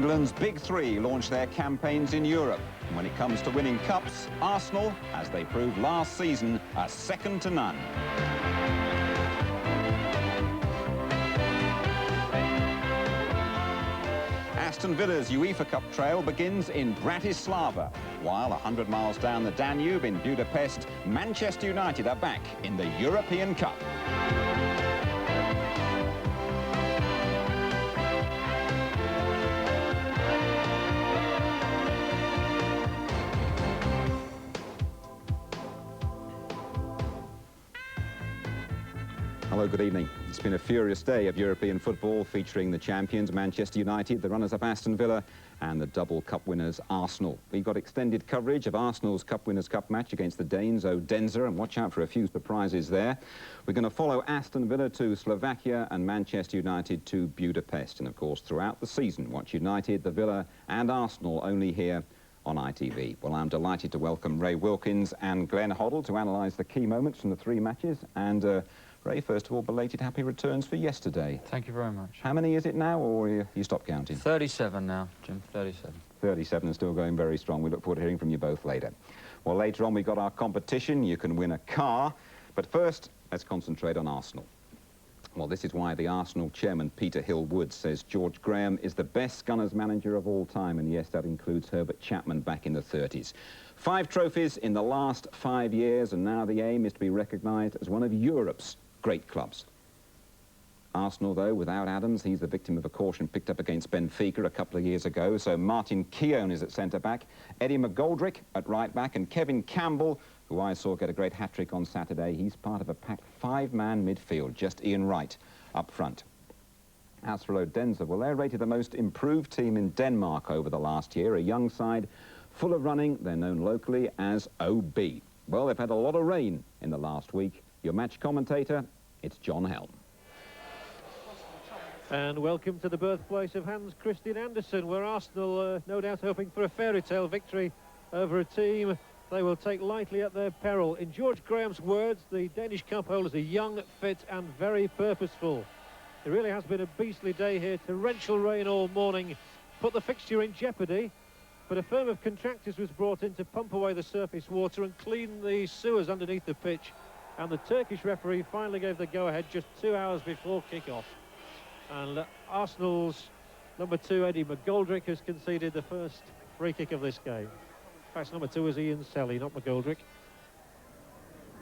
England's big three launch their campaigns in Europe. And when it comes to winning cups, Arsenal, as they proved last season, are second to none. Aston Villa's UEFA Cup trail begins in Bratislava, while 100 miles down the Danube in Budapest, Manchester United are back in the European Cup. Hello, good evening. It's been a furious day of European football featuring the champions Manchester United, the runners-up Aston Villa and the double cup winners Arsenal. We've got extended coverage of Arsenal's Cup Winners' Cup match against the Danes Odense, and watch out for a few surprises there. We're going to follow Aston Villa to Slovakia and Manchester United to Budapest. And of course, throughout the season, watch United, the Villa and Arsenal only here on ITV. Well, I'm delighted to welcome Ray Wilkins and Glenn Hoddle to analyse the key moments from the three matches. And Ray, first of all, belated happy returns for yesterday. Thank you very much. How many is it now, or you stopped counting? 37 now, Jim, 37. 37 and still going very strong. We look forward to hearing from you both later. Well, later on, we've got our competition. You can win a car. But first, let's concentrate on Arsenal. Well, this is why the Arsenal chairman, Peter Hill-Wood, says George Graham is the best Gunners manager of all time. And yes, that includes Herbert Chapman back in the 30s. 5 trophies in the last 5 years, and now the aim is to be recognised as one of Europe's great clubs. Arsenal, though, without Adams, he's the victim of a caution picked up against Benfica a couple of years ago. So Martin Keown is at centre-back, Eddie McGoldrick at right-back, and Kevin Campbell, who I saw get a great hat-trick on Saturday. He's part of a packed 5-man midfield, just Ian Wright up front. As for Odense, well, they're rated the most improved team in Denmark over the last year, a young side full of running. They're known locally as OB. Well, they've had a lot of rain in the last week. Your match commentator, it's John Helm. And welcome to the birthplace of Hans Christian Andersen, where Arsenal no doubt hoping for a fairy tale victory over a team they will take lightly at their peril. In George Graham's words, the Danish cup holders are young, fit and very purposeful. It really has been a beastly day here. Torrential rain all morning put the fixture in jeopardy, but a firm of contractors was brought in to pump away the surface water and clean the sewers underneath the pitch. And the Turkish referee finally gave the go-ahead just 2 hours before kick-off. And Arsenal's number 2, Eddie McGoldrick, has conceded the first free kick of this game. In fact, number 2 is Ian Selly, not McGoldrick.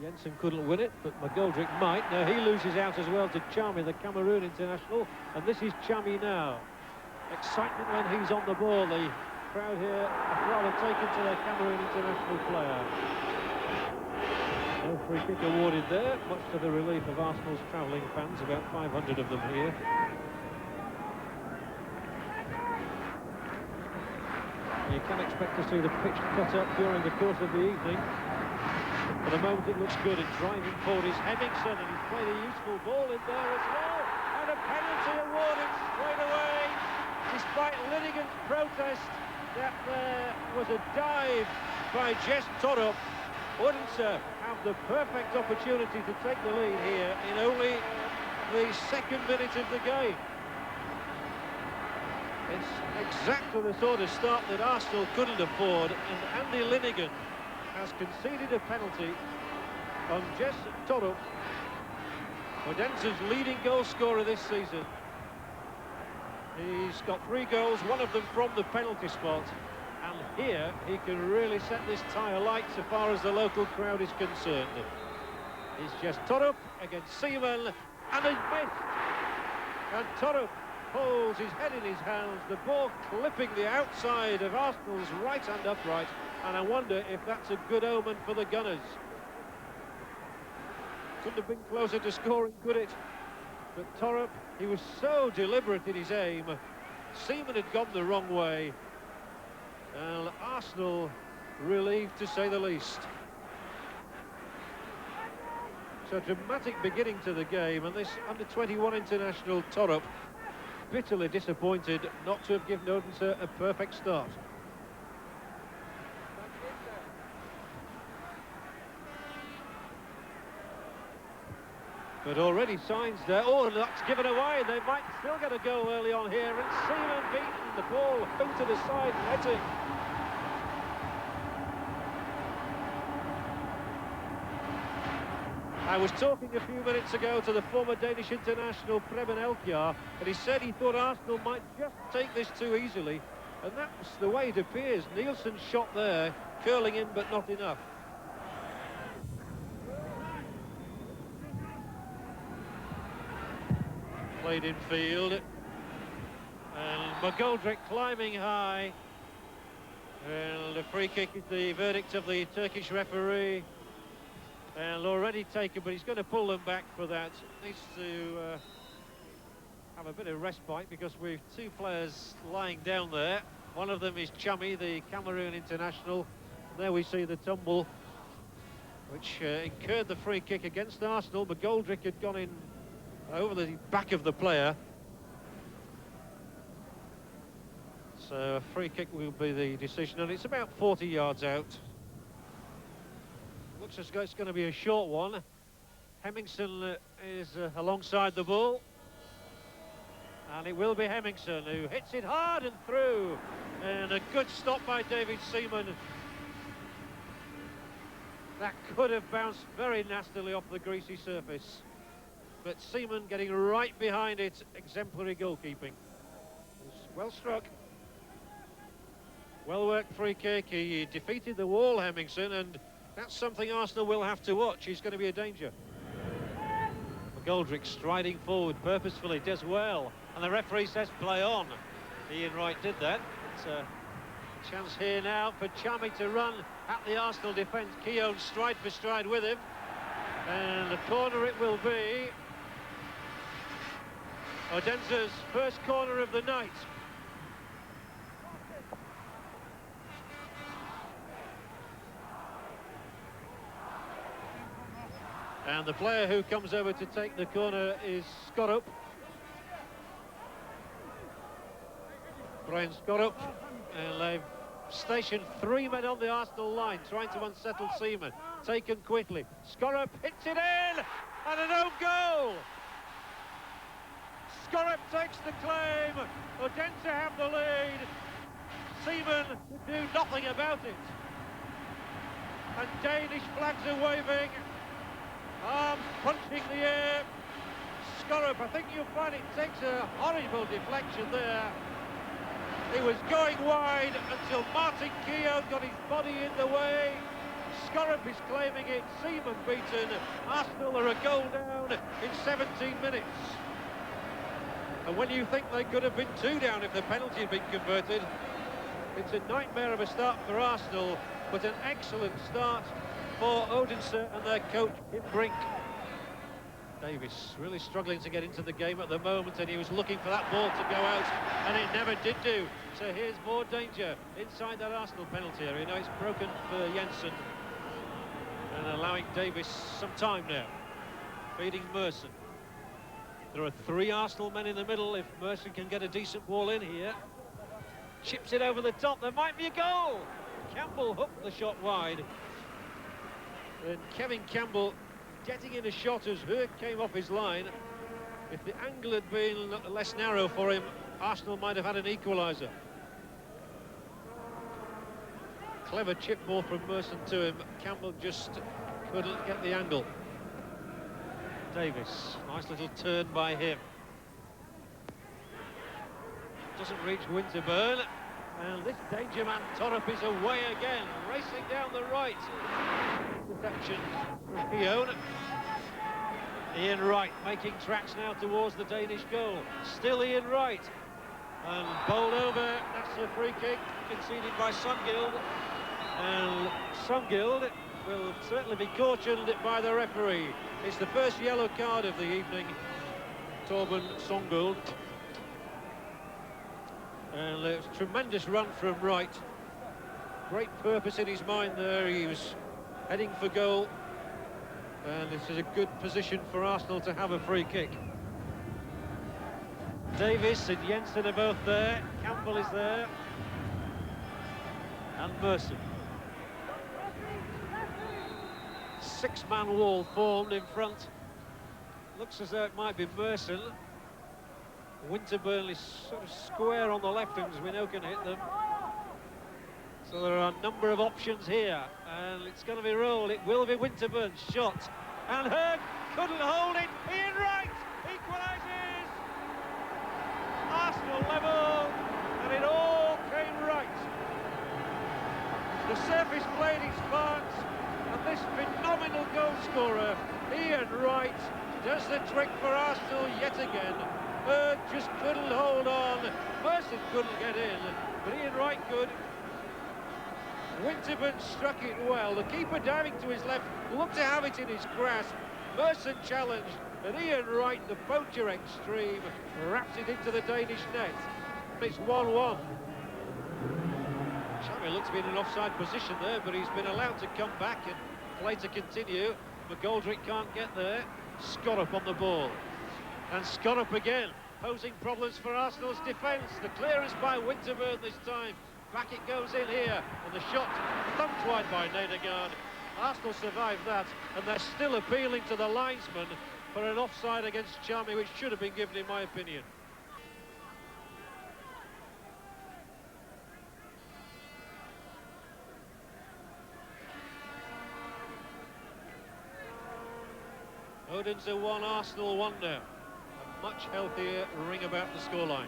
Jensen couldn't win it, but McGoldrick might. Now he loses out as well to Chami, the Cameroon international. And this is Chami now. Excitement when he's on the ball. The crowd here are rather taken to their Cameroon international player. No free kick awarded there, much to the relief of Arsenal's travelling fans, about 500 of them here. You can expect to see the pitch cut up during the course of the evening. For the moment it looks good, and driving forward is Henningsen, and he's played a useful ball in there as well. And a penalty awarded straight away, despite Linnigan's protest that there was a dive by Jess Torup. Odense have the perfect opportunity to take the lead here in only the second minute of the game. It's exactly the sort of start that Arsenal couldn't afford, and Andy Linnigan has conceded a penalty on Jess Torup, Odense's leading goal scorer this season. He's got 3 goals, one of them from the penalty spot. And here he can really set this tie alight so far as the local crowd is concerned. It's just Torup against Seaman, and he missed. And Torup holds his head in his hands, the ball clipping the outside of Arsenal's right hand upright, and I wonder if that's a good omen for the Gunners. Couldn't have been closer to scoring, could it? But Torup, he was so deliberate in his aim. Seaman had gone the wrong way. And Arsenal relieved, to say the least. So dramatic beginning to the game, and this under-21 international Torup bitterly disappointed not to have given Odense a perfect start. But already signs there. Oh, that's given away. They might still get a goal early on here. And Seaman beaten. The ball into the side netting. I was talking a few minutes ago to the former Danish international Preben Elkjær, and he said he thought Arsenal might just take this too easily, and that's the way it appears. Nielsen's shot there, curling in but not enough. Played in field, and McGoldrick climbing high, and the free kick is the verdict of the Turkish referee. And already taken, but he's going to pull them back for that. Needs to have a bit of respite because we've two players lying down there. One of them is Chummy, the Cameroon international. There we see the tumble, which incurred the free kick against Arsenal. But McGoldrick had gone in over the back of the player. So a free kick will be the decision, and it's about 40 yards out. Looks as though it's going to be a short one. Hemmingson is alongside the ball. And it will be Hemmingson who hits it hard and through. And a good stop by David Seaman. That could have bounced very nastily off the greasy surface. But Seaman getting right behind it. Exemplary goalkeeping. It's well struck. Well worked free kick. He defeated the wall, Hemmingson, and that's something Arsenal will have to watch. He's going to be a danger. McGoldrick striding forward purposefully, does well. And the referee says play on. Ian Wright did that. It's a chance here now for Chummy to run at the Arsenal defence. Keown stride for stride with him. And the corner it will be. Odense's first corner of the night. And the player who comes over to take the corner is Skorup. Brian Skorup. And they've stationed three men on the Arsenal line, trying to unsettle Seaman. Taken quickly. Skorup hits it in! And an own goal! Skorup takes the claim. Odense have the lead. Seaman do nothing about it. And Danish flags are waving. Arms punching the air. Skorup, I think you'll find it takes a horrible deflection there. He was going wide until Martin Keown got his body in the way. Skorup is claiming it. Seaman beaten. Arsenal are a goal down in 17 minutes. And when you think they could have been two down if the penalty had been converted, it's a nightmare of a start for Arsenal, but an excellent start for Odense and their coach, Kim Brink. Davis really struggling to get into the game at the moment, and he was looking for that ball to go out, and it never did do. So here's more danger inside that Arsenal penalty area. Now it's broken for Jensen, and allowing Davis some time now. Feeding Merson. There are three Arsenal men in the middle. If Merson can get a decent ball in here. Chips it over the top. There might be a goal. Campbell hooked the shot wide. And Kevin Campbell getting in a shot as Hurk came off his line. If the angle had been less narrow for him, Arsenal might have had an equaliser. Clever chip ball from Merson to him. Campbell just couldn't get the angle. Davis, nice little turn by him. Doesn't reach Winterburn. And this danger man, Torup, is away again, racing down the right. Reception from Keown. Ian Wright making tracks now towards the Danish goal. Still Ian Wright. And bowled over. That's a free kick conceded by Sungild. And Sungild will certainly be cautioned by the referee. It's the first yellow card of the evening. Torben Sungild. And it's a tremendous run from Wright. Great purpose in his mind there. He was heading for goal. And this is a good position for Arsenal to have a free kick. Davis and Jensen are both there. Campbell is there. And Merson. Six-man wall formed in front Looks as though it might be Merson. Winterburn is sort of square on the left wing, as we know can hit them. So there are a number of options here, and it's going to be rolled. It will be Winterburn's shot, and Hurd couldn't hold it. Ian Wright equalises. Arsenal level, and it all came right. The surface played its part, and this phenomenal goal scorer, Ian Wright, does the trick for Arsenal yet again. Hurd just couldn't hold on. Merson couldn't get in, but Ian Wright could. Winterburn struck it well. The keeper diving to his left, looked to have it in his grasp. Merson challenged, and Ian Wright, the poacher extreme, wraps it into the Danish net. It's 1-1. Xhaka looks to be in an offside position there, but he's been allowed to come back and play to continue. McGoldrick can't get there. Scott up on the ball. And Scott up again, posing problems for Arsenal's defence. The clearance by Winterburn this time. Back it goes in here, and the shot thumped wide by Nedergaard. Arsenal survived that, and they're still appealing to the linesman for an offside against Chami, which should have been given, in my opinion. Odense 1, Arsenal 1 now. A much healthier ring about the scoreline.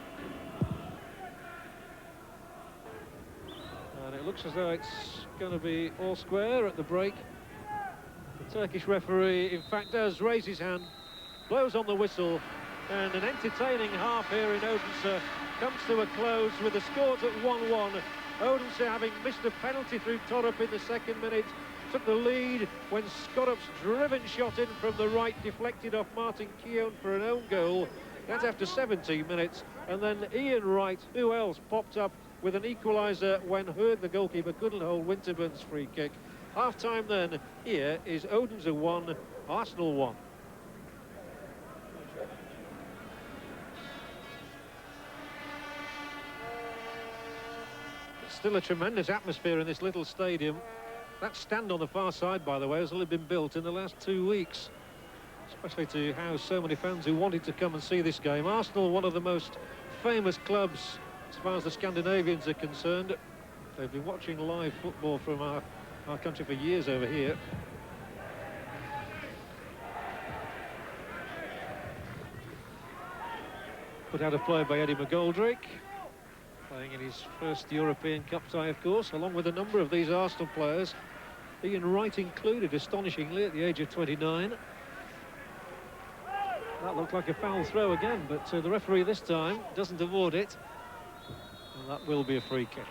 And it looks as though it's going to be all square at the break. The Turkish referee, in fact, does raise his hand, blows on the whistle, and an entertaining half here in Odense comes to a close with the scores at 1-1. Odense, having missed a penalty through Torup in the second minute, took the lead when Skorup's driven shot in from the right deflected off Martin Keown for an own goal. That's after 17 minutes. And then Ian Wright, who else, popped up with an equaliser when Hurd, the goalkeeper, couldn't hold Winterburn's free kick. Half-time then, here is Odense 1, Arsenal 1. It's still a tremendous atmosphere in this little stadium. That stand on the far side, by the way, has only been built in the last 2 weeks, especially to house so many fans who wanted to come and see this game. Arsenal, one of the most famous clubs as far as the Scandinavians are concerned. They've been watching live football from our country for years over here. Put out of play by Eddie McGoldrick, playing in his first European Cup tie, of course, along with a number of these Arsenal players, Ian Wright included, astonishingly, at the age of 29. That looked like a foul throw again, but the referee this time doesn't award it, and that will be a free kick.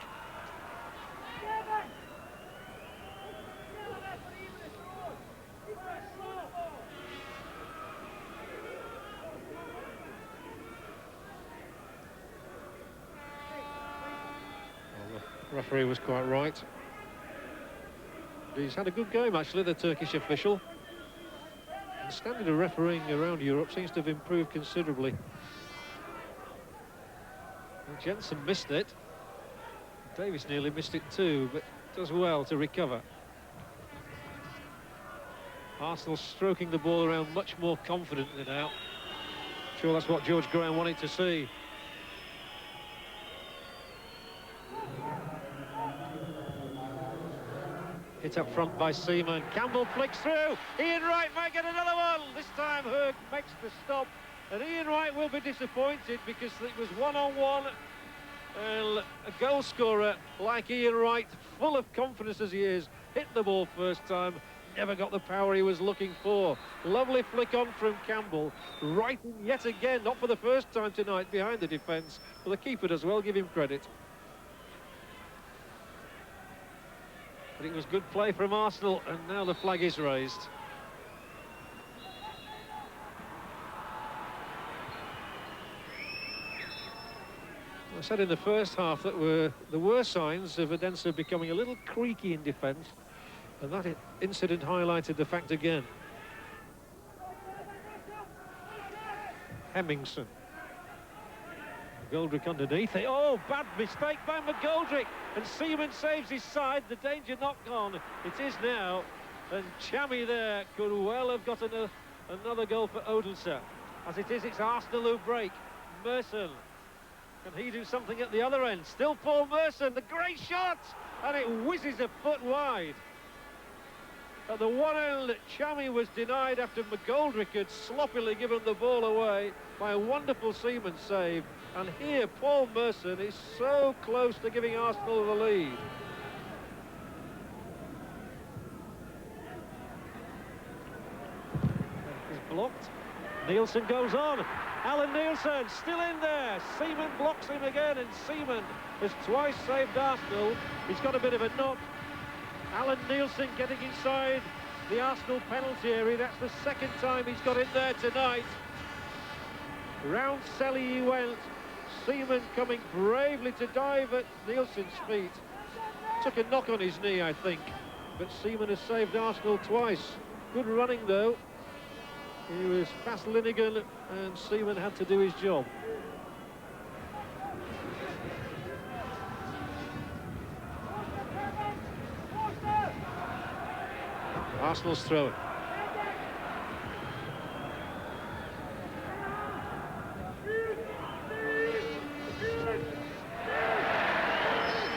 Well, the referee was quite right. He's had a good game, actually, the Turkish official. The standard of refereeing around Europe seems to have improved considerably. Well, Jensen missed it. Davis nearly missed it too, but does well to recover. Arsenal stroking the ball around much more confidently now. I'm sure that's what George Graham wanted to see. Hit up front by Seaman. Campbell flicks through. Ian Wright might get another one. This time Hurd makes the stop. And Ian Wright will be disappointed because it was one-on-one. And a goal scorer like Ian Wright, full of confidence as he is, hit the ball first time, never got the power he was looking for. Lovely flick on from Campbell. Wright yet again, not for the first time tonight, behind the defence. But the keeper does well, give him credit. But it was good play from Arsenal, and now the flag is raised. I said in the first half that there were signs of Odense becoming a little creaky in defence, and that incident highlighted the fact again. Hemmingson. McGoldrick underneath it. Oh, bad mistake by McGoldrick. And Seaman saves his side. The danger not gone. It is now. And Chami there could well have gotten Another goal for Odense. As it is, it's Arsenal who break. Merson. Can he do something at the other end? Still Paul Merson, the great shot! And it whizzes a foot wide. At the one end, Chami was denied after McGoldrick had sloppily given the ball away by a wonderful Seaman save. And here, Paul Merson is so close to giving Arsenal the lead. He's blocked. Nielsen goes on. Alan Nielsen still in there. Seaman blocks him again, and Seaman has twice saved Arsenal. He's got a bit of a knock. Alan Nielsen getting inside the Arsenal penalty area. That's the second time he's got in there tonight. Round Selly he went. Seaman coming bravely to dive at Nielsen's feet. Took a knock on his knee, I think. But Seaman has saved Arsenal twice. Good running, though. He was past Linnigan, and Seaman had to do his job. Arsenal's throw.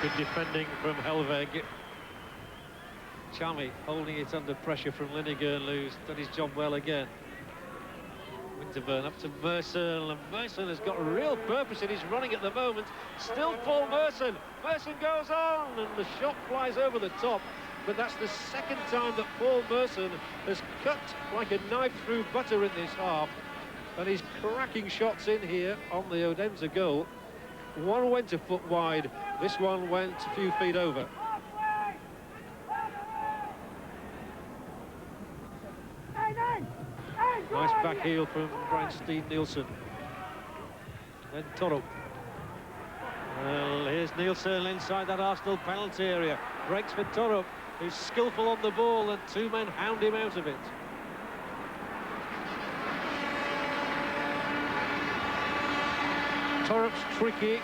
Good defending from Helveg. Chami holding it under pressure from Linnigan, who's done his job well again. Winterburn up to Merson, and Merson has got real purpose in his running at the moment. Still Paul Merson. Merson goes on, and the shot flies over the top. But that's the second time that Paul Merson has cut like a knife through butter in this half. And he's cracking shots in here on the Odense goal. One went a foot wide, this one went a few feet over. Nice back heel from Brian Steed Nielsen. Then Torup. Well, here's Nielsen inside that Arsenal penalty area. Breaks for Torup, who's skillful on the ball, and two men hound him out of it. Torup's tricky.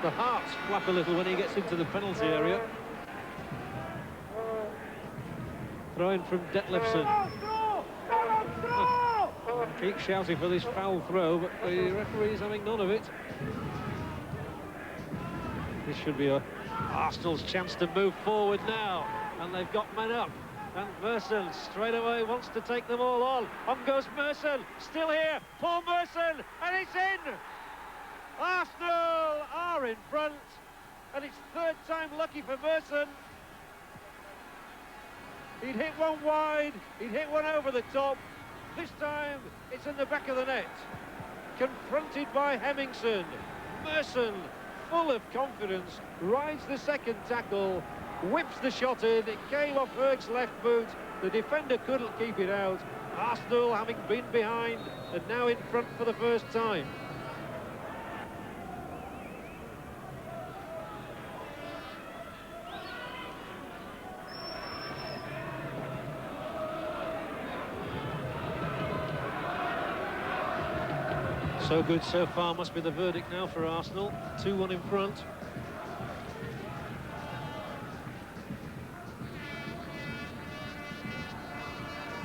The hearts flap a little when he gets into the penalty area. Throw in from Detlefsen. Keep shouting for this foul throw, but the referee's having none of it. This should be Arsenal's chance to move forward now, and they've got men up. And Merson straight away wants to take them all on. On goes Merson, still here, Paul Merson, and it's in! Arsenal are in front, and it's third time lucky for Merson. He'd hit one wide, he'd hit one over the top. This time, it's in the back of the net. Confronted by Hemmingson, Merson, full of confidence, rides the second tackle, whips the shot in. It came off Berg's left boot. The defender couldn't keep it out. Arsenal having been behind and now in front for the first time. So good so far must be the verdict now for Arsenal. 2-1 in front.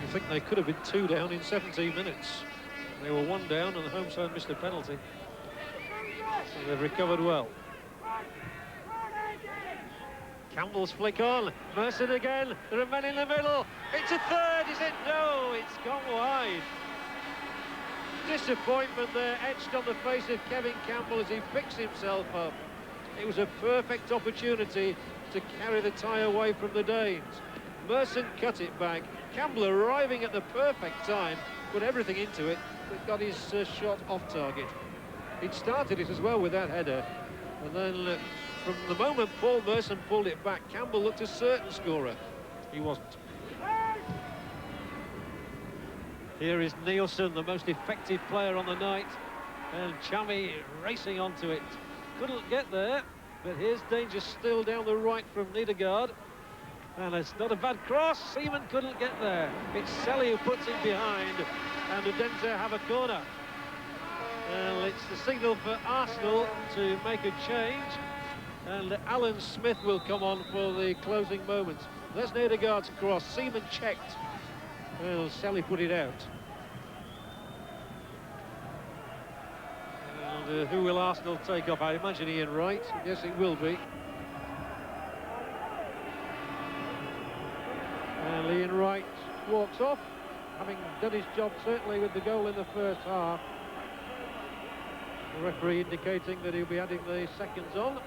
You think they could have been 2 down in 17 minutes. They were 1 down and the home side missed a penalty. So they've recovered well. Campbell's flick on. Merson again. There are men in the middle. It's a third, is it? No, it's gone wide. Disappointment there, etched on the face of Kevin Campbell as he picks himself up. It was a perfect opportunity to carry the tie away from the Danes. Merson cut it back. Campbell arriving at the perfect time, put everything into it, but got his shot off target. He'd started it as well with that header, and then from the moment Paul Merson pulled it back, Campbell looked a certain scorer. He wasn't. Here is Nielsen, the most effective player on the night, and Chami racing onto it. Couldn't get there, but here's danger still down the right from Nedergaard. And it's not a bad cross. Seaman couldn't get there. It's Selly who puts it behind, and Odense have a corner. And it's the signal for Arsenal to make a change, and Alan Smith will come on for the closing moments. There's Nedergaard's cross. Seaman checked. Well, Sally put it out. And who will Arsenal take off? I imagine Ian Wright. Yes, it will be. And Ian Wright walks off, having done his job certainly with the goal in the first half. The referee indicating that he'll be adding the seconds on.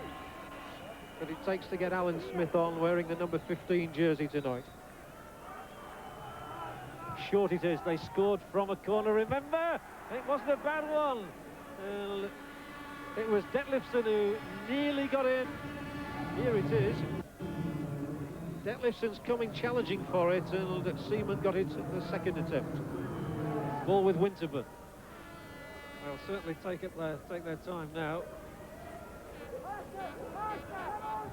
But it takes to get Alan Smith on wearing the number 15 jersey tonight. Short it is. They scored from a corner. Remember, it wasn't a bad one. It was Detlefsen who nearly got in. Here it is. Detlefsen's coming challenging for it, and Seaman got it at the second attempt. Ball with Winterburn. They'll certainly take their time now.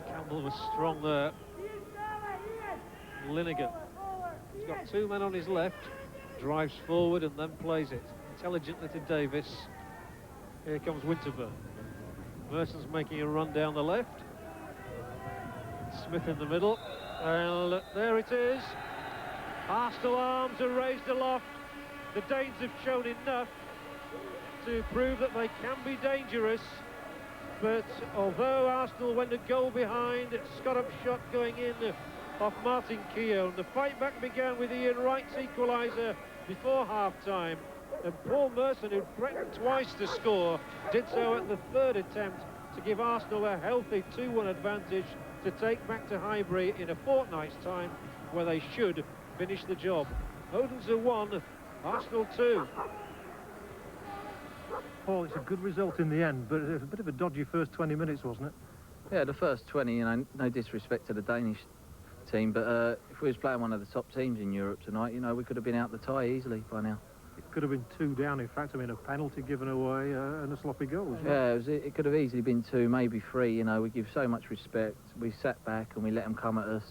Campbell was strong there. Linegan. He's got two men on his left. Drives forward and then plays it intelligently to Davis. Here comes Winterburn. Merson's making a run down the left. Smith in the middle. And there it is. Arsenal arms are raised aloft. The Danes have shown enough to prove that they can be dangerous. But although Arsenal went a goal behind, Scott-up shot going in off Martin Keown. The fight back began with Ian Wright's equaliser before half-time. And Paul Merson, who threatened twice to score, did so at the third attempt to give Arsenal a healthy 2-1 advantage to take back to Highbury in a fortnight's time, where they should finish the job. Odense 1, Arsenal 2. Paul, it's a good result in the end, but it was a bit of a dodgy first 20 minutes, wasn't it? Yeah, the first 20, you know, no disrespect to the Danish team, but if we was playing one of the top teams in Europe tonight, you know, we could have been out the tie easily by now. It could have been 2 down, in fact. I mean, a penalty given away and a sloppy goal, wasn't it? Yeah, it could have easily been 2, maybe 3, you know. We give so much respect. We sat back and we let them come at us,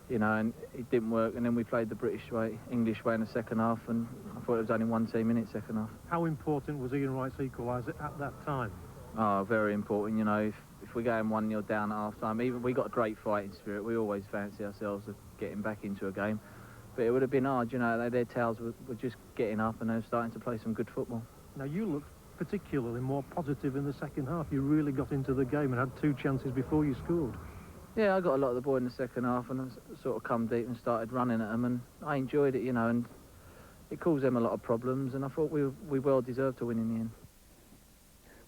you know, and it didn't work. And then we played the British way, English way in the second half, and I thought it was only 1 team in it second half. How important was Ian Wright's equaliser at that time? Oh, very important, you know. If we're going 1-0 down at half-time, even we got a great fighting spirit. We always fancy ourselves of getting back into a game. But it would have been hard, you know, their tails were just getting up and they were starting to play some good football. Now, you looked particularly more positive in the second half. You really got into the game and had 2 chances before you scored. Yeah, I got a lot of the ball in the second half and I sort of come deep and started running at them, and I enjoyed it, you know, and it caused them a lot of problems, and I thought we well deserved to win in the end.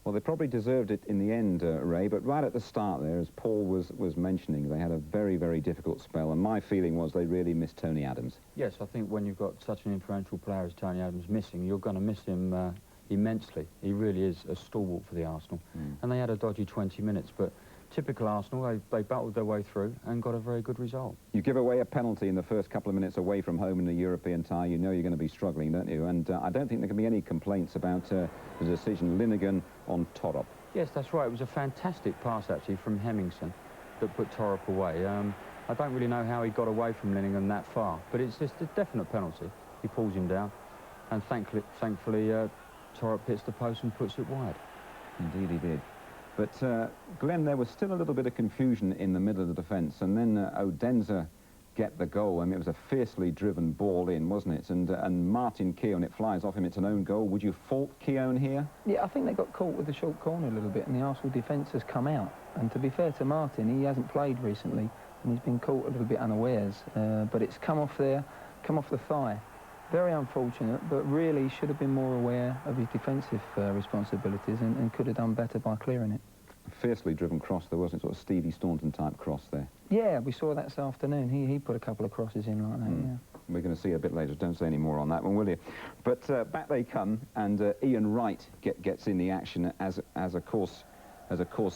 Well, they probably deserved it in the end, Ray, but right at the start there, as Paul was mentioning, they had a very, very difficult spell, and my feeling was they really missed Tony Adams. Yes, I think when you've got such an influential player as Tony Adams missing, you're going to miss him immensely. He really is a stalwart for the Arsenal. And they had a dodgy 20 minutes, but typical Arsenal, they battled their way through and got a very good result. You give away a penalty in the first couple of minutes away from home in the European tie, you know you're going to be struggling, don't you? And I don't think there can be any complaints about the decision Linegan on Torop. Yes, that's right. It was a fantastic pass, actually, from Hemmingson that put Torop away. I don't really know how he got away from Linegan that far, but it's just a definite penalty. He pulls him down, and thankfully Torop hits the post and puts it wide. Indeed he did. But, Glenn, there was still a little bit of confusion in the middle of the defence, and then Odense get the goal. I mean, it was a fiercely driven ball in, wasn't it? And Martin Keown, it flies off him. It's an own goal. Would you fault Keown here? Yeah, I think they got caught with the short corner a little bit, and the Arsenal defence has come out. And to be fair to Martin, he hasn't played recently, and he's been caught a little bit unawares. But it's come off the thigh. Very unfortunate, but really should have been more aware of his defensive responsibilities and could have done better by clearing it. A fiercely driven cross there, wasn't it? Sort of Stevie Staunton type cross there. Yeah, we saw that this afternoon. He put a couple of crosses in like that, yeah. We're going to see a bit later. Don't say any more on that one, will you? But back they come, and Ian Wright gets in the action as of course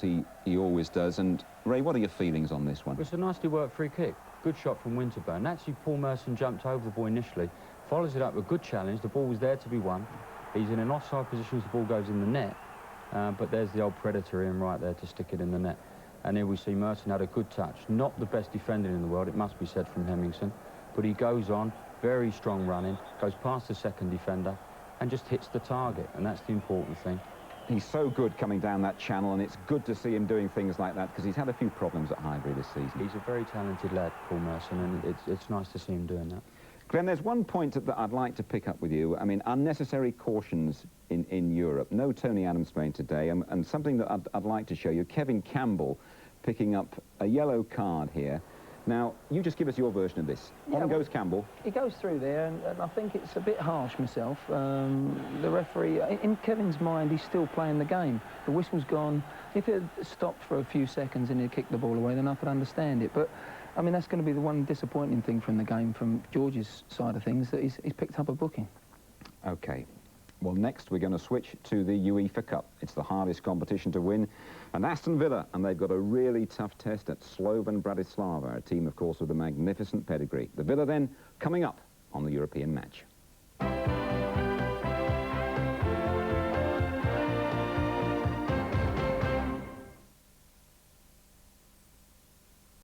he always does. And Ray, what are your feelings on this one? It's a nicely worked free kick. Good shot from Winterburn. Actually, Paul Merson jumped over the ball initially, follows it up with a good challenge. The ball was there to be won. He's in an offside position as the ball goes in the net. But there's the old predator in right there to stick it in the net. And here we see Merson had a good touch. Not the best defending in the world, it must be said, from Hemmingson. But he goes on, very strong running, goes past the second defender and just hits the target. And that's the important thing. He's so good coming down that channel, and it's good to see him doing things like that, because he's had a few problems at Highbury this season. He's a very talented lad, Paul Merson, and it's nice to see him doing that. Glenn, there's one point that I'd like to pick up with you. I mean, unnecessary cautions in Europe. No Tony Adams playing today, and something that I'd like to show you. Kevin Campbell picking up a yellow card here. Now, you just give us your version of this. On goes Campbell. He goes through there, and I think it's a bit harsh myself. The referee, in Kevin's mind, he's still playing the game. The whistle's gone. If it had stopped for a few seconds and he'd kicked the ball away, then I could understand it. But I mean, that's going to be the one disappointing thing from the game, from George's side of things, that he's picked up a booking. OK. Well, next we're going to switch to the UEFA Cup. It's the hardest competition to win. And Aston Villa, and they've got a really tough test at Slovan Bratislava, a team, of course, with a magnificent pedigree. The Villa, then, coming up on the European match.